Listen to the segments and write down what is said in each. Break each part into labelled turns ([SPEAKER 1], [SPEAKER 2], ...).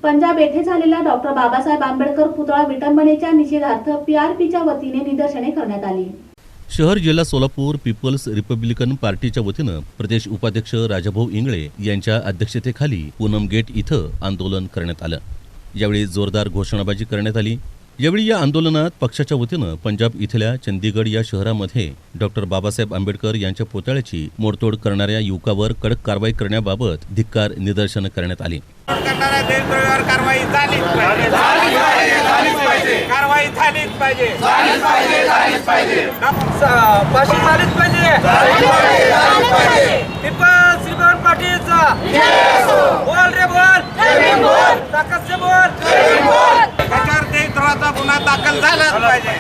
[SPEAKER 1] पंजाब येथे झालेल्या डॉक्टर बाबासाहेब आंबेडकर पुतळा विटंबनेच्या निषेधार्थ पीआरपीच्या वतीने निदर्शने करण्यात आली।
[SPEAKER 2] शहर जिल्हा सोलापूर पीपल्स रिपब्लिकन पार्टीच्या वतीनं प्रदेश उपाध्यक्ष राजाभाऊ इंगळे यांच्या अध्यक्षतेखाली पूनम गेट इथं आंदोलन करण्यात आलं। यावेळी जोरदार घोषणाबाजी करण्यात आली। यावेळी या आंदोलनात पक्षाच्या वतीनं पंजाब इथल्या चंदीगड या शहरामध्ये डॉक्टर बाबासाहेब आंबेडकर यांच्या पुतळ्याची मोडतोड करणाऱ्या युवकावर कडक कारवाई करण्याबाबत धिक्कार निदर्शनं करण्यात आली।
[SPEAKER 3] कारवाई झालीच पाहिजे। पीपल्स रिपब्लिकन पार्टीचा बोल रे बोल, ताकद से बोल। देशद्रोहाचा गुन्हा दाखल झालाच पाहिजे।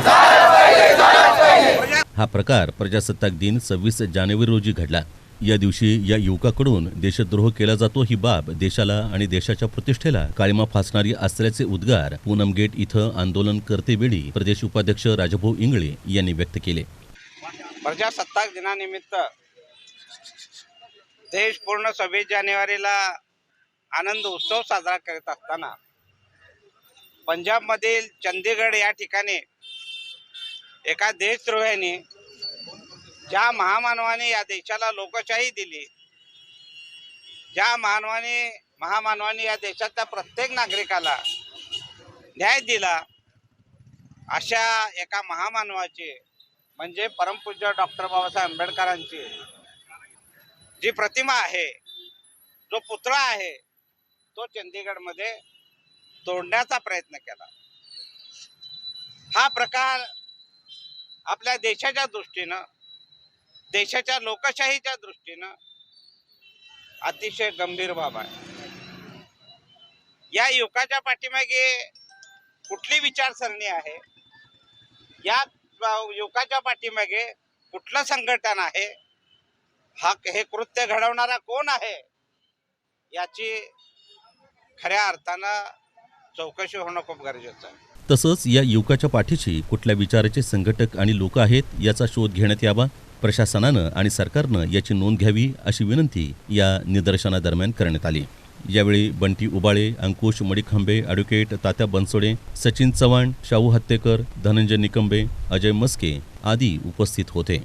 [SPEAKER 2] हा प्रकार प्रजासत्ताक दिन 26 जानेवारी रोजी घडला। या दिवशी या युवकाकडून देशद्रोह केला जातो ही बाब देशाला आणि देशाच्या प्रतिष्ठेला काळिमा फासणारी असल्याचे उद्गार पूनम गेट इथं आंदोलन करतेवेळी प्रदेश उपाध्यक्ष राजाभाऊ इंगळे यांनी व्यक्त केले।
[SPEAKER 3] प्रजासत्ताक दिनानिमित्त देश पूर्ण 26 जानेवारीला आनंद उत्सव साजरा करत असताना पंजाबमधील चंदीगड या ठिकाणी एका देशद्रोह्याने, ज्या महामानवाने या देशाला लोकशाही दिली, ज्या महामानवाने या देशाच्या प्रत्येक नागरिकाला न्याय दिला, अशा एका महामानवाची म्हणजे परमपूज्य डॉक्टर बाबासाहेब आंबेडकरांची जी प्रतिमा आहे, जो पुतळा आहे, तो चंदीगडमध्ये तोडण्याचा प्रयत्न केला। हा प्रकार आपल्या देशाच्या दृष्टीनं, देशाच्या लोकशाहीच्या दृष्टीनं अतिशय गंभीर बाब आहे। या युवकाच्या पाठीमागे कुठली विचारसरणी आहे, या युवकाच्या पाठीमागे कुठलं संघटन आहे, हे कृत्य घडवणारा कोण आहे, याची खऱ्या अर्थानं चौकशी होणं खूप गरजेचं आहे।
[SPEAKER 2] तसंच या युवकाच्या पाठीशी कुठल्या विचाराचे संघटक आणि लोक आहेत याचा शोध घेण्यात यावा। प्रशासनानं आणि सरकारनं याची नोंद घ्यावी अशी विनंती या निदर्शनादरम्यान करण्यात आली। यावेळी बंटी उबाळे, अंकुश मडिखांबे, ॲडव्होकेट तात्या बनसोडे, सचिन चव्हाण, शाहू हत्तेकर, धनंजय निकंबे, अजय मस्के आदी उपस्थित होते।